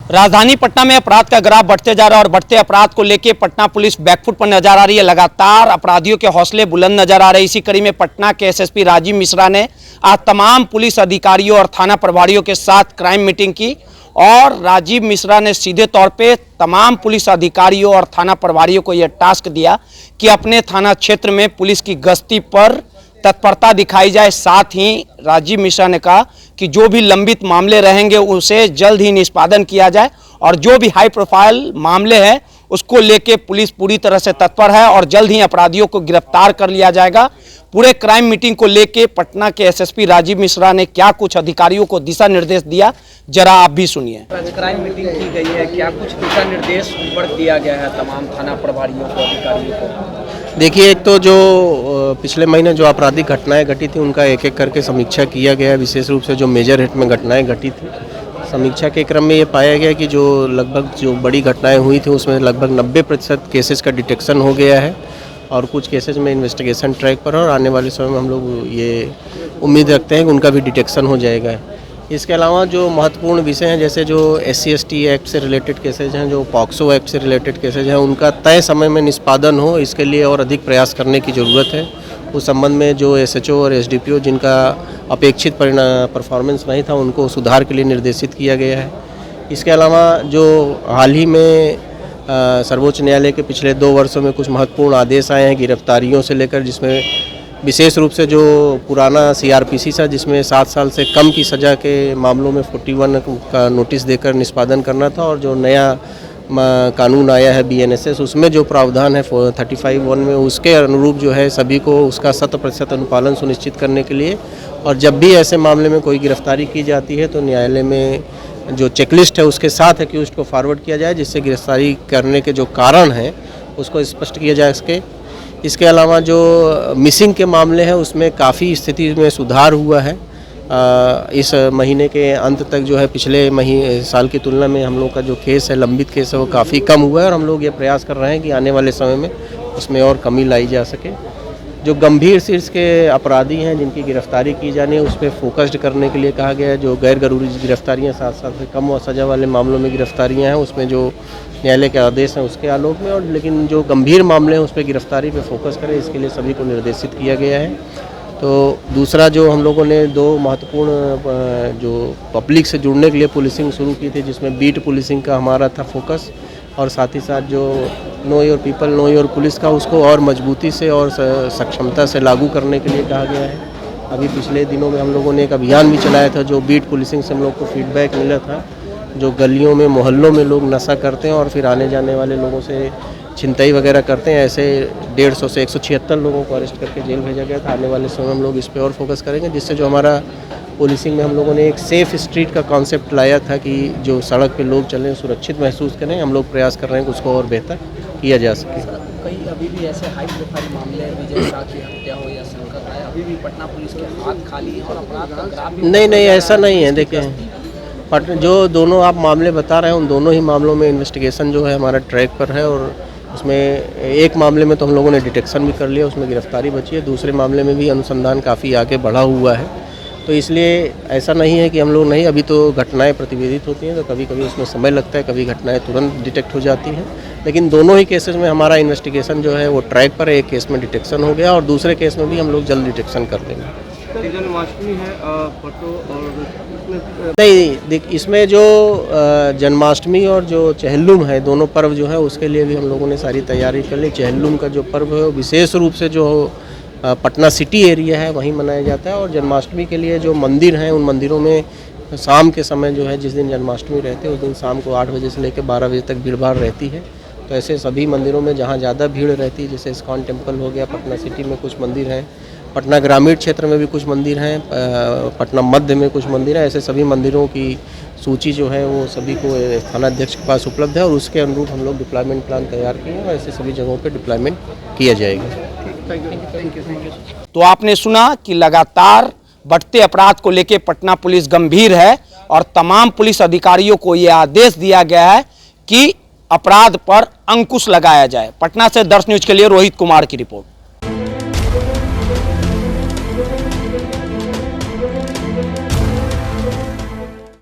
राजधानी पटना में अपराध का ग्राफ बढ़ते जा रहा है और बढ़ते अपराध को लेकर पटना पुलिस बैकफुट पर नजर आ रही है। लगातार अपराधियों के हौसले बुलंद नजर आ रहे हैं। इसी कड़ी में पटना के एसएसपी राजीव मिश्रा ने आज तमाम पुलिस अधिकारियों और थाना प्रभारियों के साथ क्राइम मीटिंग की और राजीव मिश्रा ने सीधे तौर पे तमाम पुलिस अधिकारियों और थाना प्रभारियों को यह टास्क दिया कि अपने थाना क्षेत्र में पुलिस की गश्ती पर तत्परता दिखाई जाए। साथ ही राजीव मिश्रा ने कहा कि जो भी लंबित मामले रहेंगे उसे जल्द ही निष्पादन किया जाए और जो भी हाई प्रोफाइल मामले हैं उसको लेके पुलिस पूरी तरह से तत्पर है और जल्द ही अपराधियों को गिरफ्तार कर लिया जाएगा। पूरे क्राइम मीटिंग को लेके पटना के एसएसपी राजीव मिश्रा ने क्या कुछ अधिकारियों को दिशा निर्देश दिया, जरा आप भी सुनिए। क्राइम मीटिंग की गई है, क्या कुछ दिशा निर्देश ऊपर दिया गया है तमाम थाना प्रभारियों को, अधिकारियों को? देखिए, एक तो जो पिछले महीने जो आपराधिक घटनाएं घटी थी उनका एक एक करके समीक्षा किया गया है। विशेष रूप से जो मेजर हिट में घटनाएं घटी थी, समीक्षा के क्रम में ये पाया गया कि जो लगभग जो बड़ी घटनाएं हुई थी उसमें लगभग 90% केसेस का डिटेक्शन हो गया है और कुछ केसेस में इन्वेस्टिगेशन ट्रैक पर है और आने वाले समय में हम लोग ये उम्मीद रखते हैं कि उनका भी डिटेक्शन हो जाएगा। इसके अलावा जो महत्वपूर्ण विषय हैं, जैसे जो SC/ST एक्ट से रिलेटेड केसेज हैं, जो पॉक्सो एक्ट से रिलेटेड केसेज हैं, उनका तय समय में निष्पादन हो, इसके लिए और अधिक प्रयास करने की ज़रूरत है। उस संबंध में जो SHO और SDPO जिनका अपेक्षित परफॉर्मेंस नहीं था उनको सुधार के लिए निर्देशित किया गया है। इसके अलावा जो हाल ही में सर्वोच्च न्यायालय के पिछले 2 वर्षों में कुछ महत्वपूर्ण आदेश आए हैं गिरफ्तारियों से लेकर, जिसमें विशेष रूप से जो पुराना CRPC था जिसमें 7 साल से कम की सज़ा के मामलों में 41 का नोटिस देकर निष्पादन करना था और जो नया कानून आया है BNSS, उसमें जो प्रावधान है 35(1) में, उसके अनुरूप जो है सभी को उसका 100% अनुपालन सुनिश्चित करने के लिए और जब भी ऐसे मामले में कोई गिरफ्तारी की जाती है तो न्यायालय में जो चेकलिस्ट है उसके साथ एक्यूज्ड को फॉरवर्ड किया जाए, जिससे गिरफ्तारी करने के जो कारण हैं उसको स्पष्ट किया जा सके। इसके अलावा जो मिसिंग के मामले हैं उसमें काफ़ी स्थिति में सुधार हुआ है। इस महीने के अंत तक जो है पिछले साल की तुलना में हम लोग का जो केस है, लंबित केस है, वो काफ़ी कम हुआ है और हम लोग ये प्रयास कर रहे हैं कि आने वाले समय में उसमें और कमी लाई जा सके। जो गंभीर शीर्ष के अपराधी हैं जिनकी गिरफ्तारी की जानी है उस पर फोकस्ड करने के लिए कहा गया है। जो गैर जरूरी गिरफ्तारियाँ 7 साल से कम सज़ा वाले मामलों में गिरफ्तारियाँ हैं उसमें जो न्यायालय के आदेश हैं उसके आलोक में, और लेकिन जो गंभीर मामले हैं उस पर गिरफ्तारी पे फोकस करें, इसके लिए सभी को निर्देशित किया गया है। तो दूसरा जो हम लोगों ने 2 महत्वपूर्ण जो पब्लिक से जुड़ने के लिए पुलिसिंग शुरू की थी, जिसमें बीट पुलिसिंग का हमारा था फोकस और साथ ही साथ जो know your people know your police का उसको और मजबूती से और सक्षमता से लागू करने के लिए कहा गया है। अभी पिछले दिनों में हम लोगों ने एक अभियान भी चलाया था जो बीट पुलिसिंग से हम लोग को फीडबैक मिला था। जो गलियों में मोहल्लों में लोग नशा करते हैं और फिर आने जाने वाले लोगों से छिनताई वगैरह करते हैं, ऐसे 150 से 176 लोगों को अरेस्ट करके जेल भेजा गया था। आने वाले समय हम लोग इस पर और फोकस करेंगे, जिससे जो हमारा पुलिसिंग में हम लोगों ने एक सेफ़ स्ट्रीट का कॉन्सेप्ट लाया था कि जो सड़क पे लोग चलें सुरक्षित महसूस करें। हम लोग प्रयास कर रहे हैं कि उसको और बेहतर किया जा सके। कई अभी भी ऐसे हाई प्रोफाइल मामले हैं, विजय शाह की हत्या हो या संकट है, अभी भी पटना पुलिस के हाथ खाली है और अपराध का ग्राफ भी नहीं ऐसा नहीं है। देखिए, जो दोनों आप मामले बता रहे हैं उन दोनों ही मामलों में इन्वेस्टिगेशन जो है हमारा ट्रैक पर है और उसमें एक मामले में तो हम लोगों ने डिटेक्शन भी कर लिया, उसमें गिरफ्तारी बची है। दूसरे मामले में भी अनुसंधान काफ़ी आगे बढ़ा हुआ है। तो इसलिए ऐसा नहीं है कि हम लोग नहीं, अभी तो घटनाएं प्रतिवेदित होती हैं तो कभी कभी उसमें समय लगता है, कभी घटनाएं तुरंत डिटेक्ट हो जाती हैं, लेकिन दोनों ही केसेस में हमारा इन्वेस्टिगेशन जो है वो ट्रैक पर है। एक केस में डिटेक्शन हो गया और दूसरे केस में भी हम लोग जल्द डिटेक्शन कर देंगे। जन्माष्टमी है नहीं, देख, इसमें जो जन्माष्टमी और जो चेहल्लुम है, दोनों पर्व जो है उसके लिए भी हम लोगों ने सारी तैयारी कर ली। चेहल्लुम का जो पर्व है विशेष रूप से जो पटना सिटी एरिया है वहीं मनाया जाता है और जन्माष्टमी के लिए जो मंदिर हैं उन मंदिरों में शाम के समय जो है, जिस दिन जन्माष्टमी रहते हैं उस दिन शाम को 8 बजे से लेकर 12 बजे तक भीड़ भाड़ रहती है। तो ऐसे सभी मंदिरों में जहाँ ज़्यादा भीड़ रहती है, जैसे इस्कॉन टेम्पल हो गया, पटना सिटी में कुछ मंदिर हैं, पटना ग्रामीण क्षेत्र में भी कुछ मंदिर हैं, पटना मध्य में कुछ मंदिर हैं, ऐसे सभी मंदिरों की सूची जो है वो सभी को थानाध्यक्ष के पास उपलब्ध है और उसके अनुरूप हम लोग डिप्लॉयमेंट प्लान तैयार किए हैं और ऐसे सभी जगहों पे डिप्लॉयमेंट किया जाएगा। तो आपने सुना कि लगातार बढ़ते अपराध को लेकर पटना पुलिस गंभीर है और तमाम पुलिस अधिकारियों को यह आदेश दिया गया है कि अपराध पर अंकुश लगाया जाए। पटना से दर्श न्यूज के लिए रोहित कुमार की रिपोर्ट।